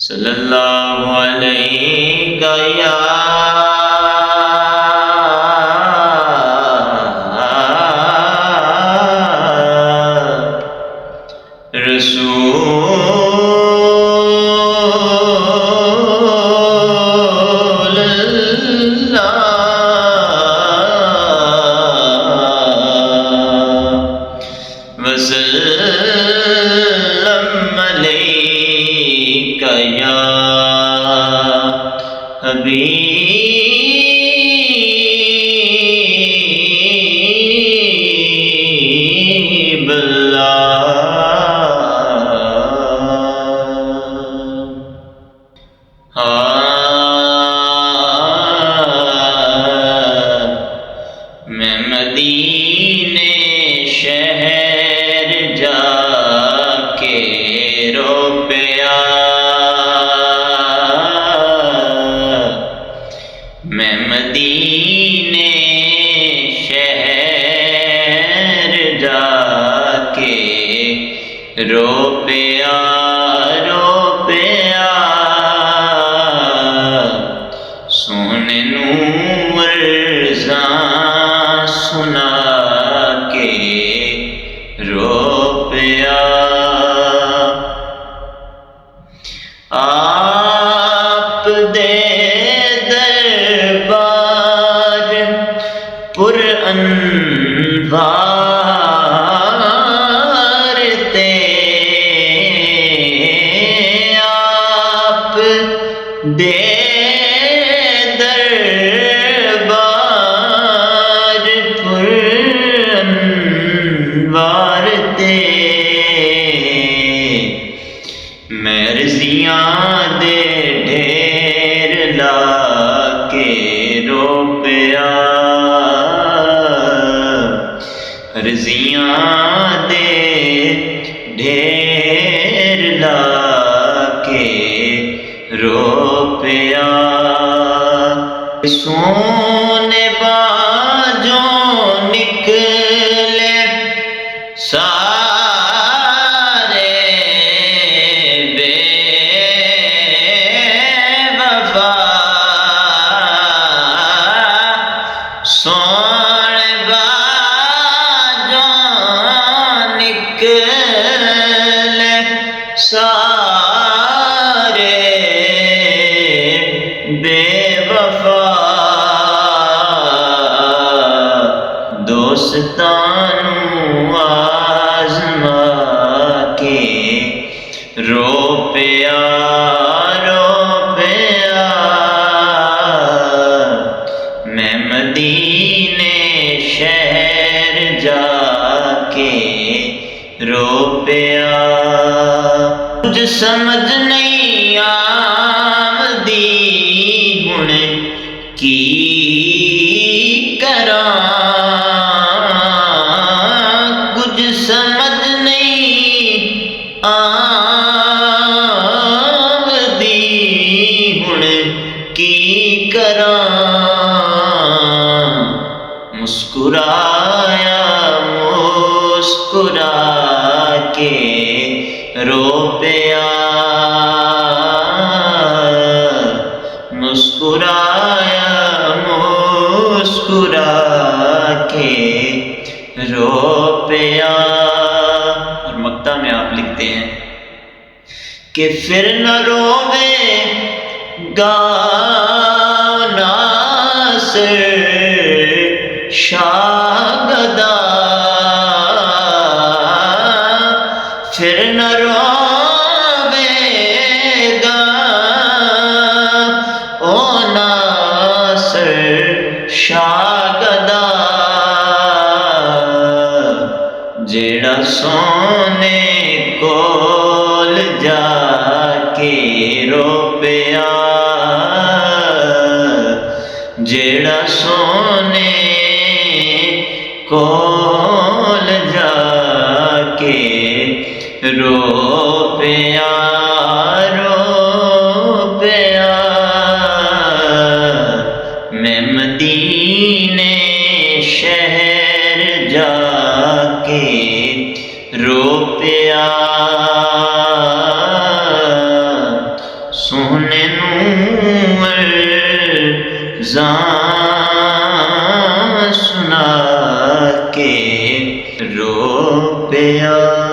صلی اللہ علیہ یا رسول اللہ وسلم علیک یا حبیب اللہ۔ میں مدینے شہر جا کے رو پیا، میں مدینے شہر جا کے رو پیا، رو پیا سونے نور سنا کے رو پیا۔ آپ دے دربار پر انوار تے، آپ دے میں رضیاں دے ڈھیر لا کے رو پیا، رضیاں دے ڈھیر لا کے رو پیا۔ سونے باجوں نکلے سارے بے وفا، سونے باجوں نکلے سارے بے وفا، دوستانوں آزما کے رو پیا، رو پیا میں مدینے شہر جا کے رو پیا۔ کچھ سمجھ نہیں آمدی ہن کی کراں، کچھ سمجھ نہیں آمدی ہن کی کراں، مسکرایا مسکرا کے رو پیا، مسکرایا مسکرا کے رو پیا۔ اور مقطع میں آپ لکھتے ہیں کہ پھر نہ روے گا ناصر شاگدہ، پھر نہ روے گا او ناصر شاگدہ، جیڑا سونے کول جا کے رو پیا، جیڑا سونے کول جا کے رو پیا، رو پیا میں مدینے شہر جا کے رو پیا، سونے نوں ارزاں سنا کے رو پیا